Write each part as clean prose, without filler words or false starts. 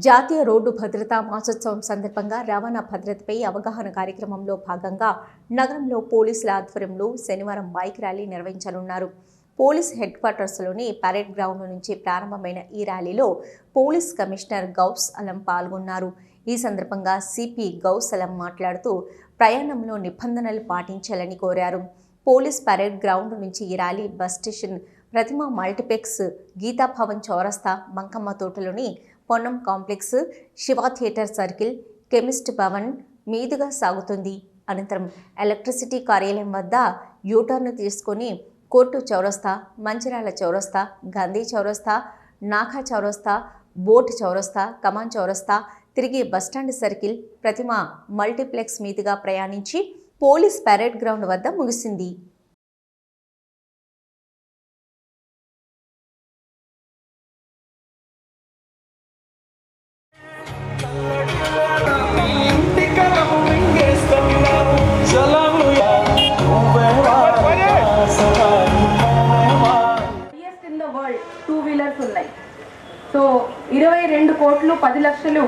జాతీయ రోడ్డు భద్రతా మాసోత్సవం సందర్భంగా రవాణా భద్రతపై అవగాహన కార్యక్రమంలో భాగంగా నగరంలో పోలీసుల ఆధ్వర్యంలో శనివారం బైక్ ర్యాలీ నిర్వహించనున్నారు. పోలీస్ హెడ్ క్వార్టర్స్లోని పరేడ్ గ్రౌండ్ నుంచి ప్రారంభమైన ఈ ర్యాలీలో పోలీస్ కమిషనర్ గౌస్ అలం పాల్గొన్నారు. ఈ సందర్భంగా సిపి గౌస్ అలం మాట్లాడుతూ ప్రయాణంలో నిబంధనలు పాటించాలని కోరారు. పోలీస్ పరేడ్ గ్రౌండ్ నుంచి ఈ rally bus station, Pratima multiplex, Geetabhavan చౌరస్తా, బంకమ్మ తోటలోని Ponnam complex, Shiva theatre circle, chemist Bhavan మీదుగా సాగుతుంది. అనంతరం ఎలక్ట్రిసిటీ కార్యాలయం వద్ద యూటర్న్ తీసుకొని కోర్టు చౌరస్తా, మంచిర్యాల చౌరస్తా, గాంధీ చౌరస్తా, నాఖా చౌరస్తా, బోట్ చౌరస్తా, కమాన్ చౌరస్తా తిరిగి బస్టాండ్ సర్కిల్, ప్రతిమ మల్టీప్లెక్స్ మీదుగా ప్రయాణించి పోలీస్ పరేడ్ గ్రౌండ్ వద్ద ముగిసింది. సో 22 కోట్లు 10 లక్షలు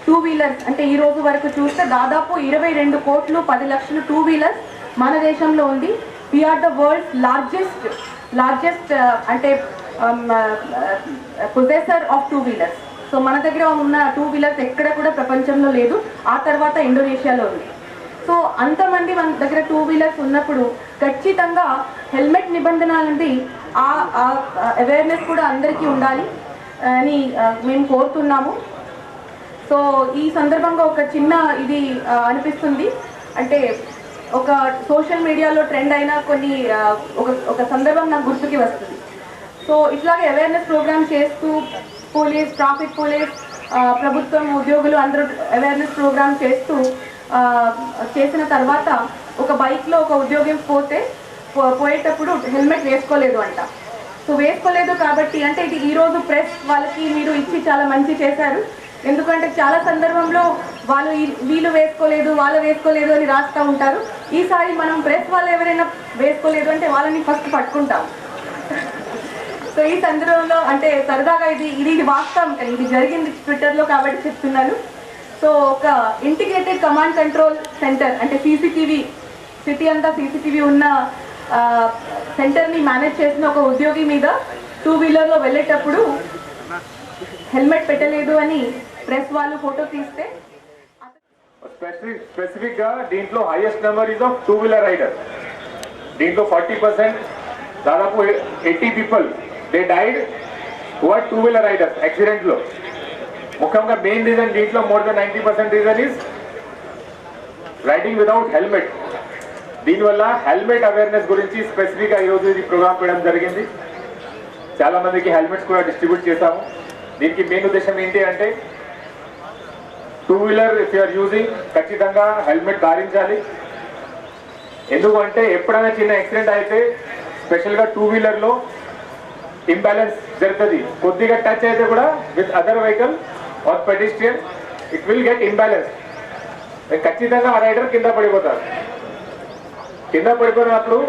టూ వీలర్స్ అంటే ఈ రోజు వరకు చూస్తే దాదాపు 22 కోట్లు 10 లక్షలు టూ వీలర్స్ మన దేశంలో ఉంది. వీఆర్ ద వరల్డ్స్ లార్జెస్ట్ అంటే పొజెసర్ ఆఫ్ టూ వీలర్స్. సో మన దగ్గర ఉన్న టూ వీలర్స్ ఎక్కడ కూడా ప్రపంచంలో లేదు, ఆ తర్వాత ఇండోనేషియాలో ఉంది. సో అంతమంది మన దగ్గర టూ వీలర్స్ ఉన్నప్పుడు ఖచ్చితంగా హెల్మెట్ నిబంధనలది ఆ అవేర్నెస్ కూడా అందరికీ ఉండాలి అని మేము కోరుతున్నాము. సో ఈ సందర్భంగా ఒక చిన్న ఇది అనిపిస్తుంది, అంటే ఒక సోషల్ మీడియాలో ట్రెండ్ అయిన కొన్ని ఒక సందర్భం నాకు గుర్తుకి వస్తుంది. సో ఇట్లాగే అవేర్నెస్ ప్రోగ్రామ్ చేస్తూ పోలీస్, ట్రాఫిక్ పోలీస్, ప్రభుత్వం ఉద్యోగులు అందరూ అవేర్నెస్ ప్రోగ్రామ్ చేసిన తర్వాత ఒక బైక్లో ఒక ఉద్యోగం పోయేటప్పుడు హెల్మెట్ వేసుకోలేదు అంట. సో వేసుకోలేదు కాబట్టి అంటే ఇది ఈరోజు ప్రెస్ వాళ్ళకి మీరు ఇచ్చి చాలా మంచి చేశారు. ఎందుకంటే చాలా సందర్భంలో వీళ్ళు వేసుకోలేదు అని రాస్తూ ఉంటారు. ఈసారి మనం ప్రెస్ వాళ్ళు ఎవరైనా వేసుకోలేదు అంటే వాళ్ళని ఫస్ట్ పట్టుకుంటాం. సో ఈ సందర్భంలో అంటే సరదాగా ఇది వాస్తవం, ఇది జరిగింది ట్విట్టర్లో కాబట్టి చెప్తున్నాను. సో ఒక ఇంటిగ్రేటెడ్ కమాండ్ కంట్రోల్ సెంటర్ అంటే సీసీటీవీ, సిటీ అంతా సీసీటీవీ ఉన్న సెంటర్ని మేనేజ్ చేసిన ఒక ఉద్యోగి మీద టూ వీలర్లో వెళ్ళేటప్పుడు హెల్మెట్ పెట్టలేదు అని ప్రెస్ వాళ్ళు ఫోటో తీస్తే స్పెసిఫిక్గా దీంట్లో highest number is of two wheeler rider. దీంట్లో 40% దాదాపు 80 people they died who are two wheeler riders యాక్సిడెంట్లో. ముఖ్యంగా మెయిన్ రీజన్ దీంట్లో more than 90% reason is riding without helmet. దీనివల్ల హెల్మెట్ అవేర్నెస్ గురించి స్పెసిఫిక్గా ఈరోజు ఇది ప్రోగ్రామ్ చేయడం జరిగింది. చాలా మందికి హెల్మెట్స్ కూడా డిస్ట్రిబ్యూట్ చేశాము. దీనికి మెయిన్ ఉద్దేశం ఏంటి అంటే two wheeler if you are using ఖచ్చితంగా హెల్మెట్ ధరించాలి. ఎందుకంటే ఎప్పుడైనా చిన్న యాక్సిడెంట్ అయితే స్పెషల్గా టూ వీలర్లో ఇంబ్యాలెన్స్ జరుగుతుంది. కొద్దిగా టచ్ అయితే కూడా with other vehicle or pedestrian it will get imbalance. ఖచ్చితంగా ఆ రైడర్ కింద పడిపోతారు. కింద పడిపోయినప్పుడు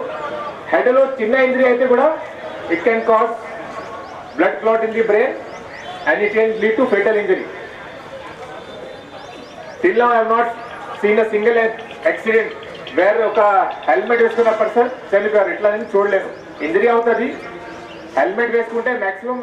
హెడ్లో చిన్న ఇంజరీ అయితే కూడా it can cause blood clot in the brain and it can lead to fatal injury. Till now I have not seen a single accident where ఒక హెల్మెట్ వేసుకున్న పర్సన్ చనిపోయారు. ఇట్లా నేను చూడలేను. ఇంజరీ అవుతుంది. హెల్మెట్ వేసుకుంటే మ్యాక్సిమం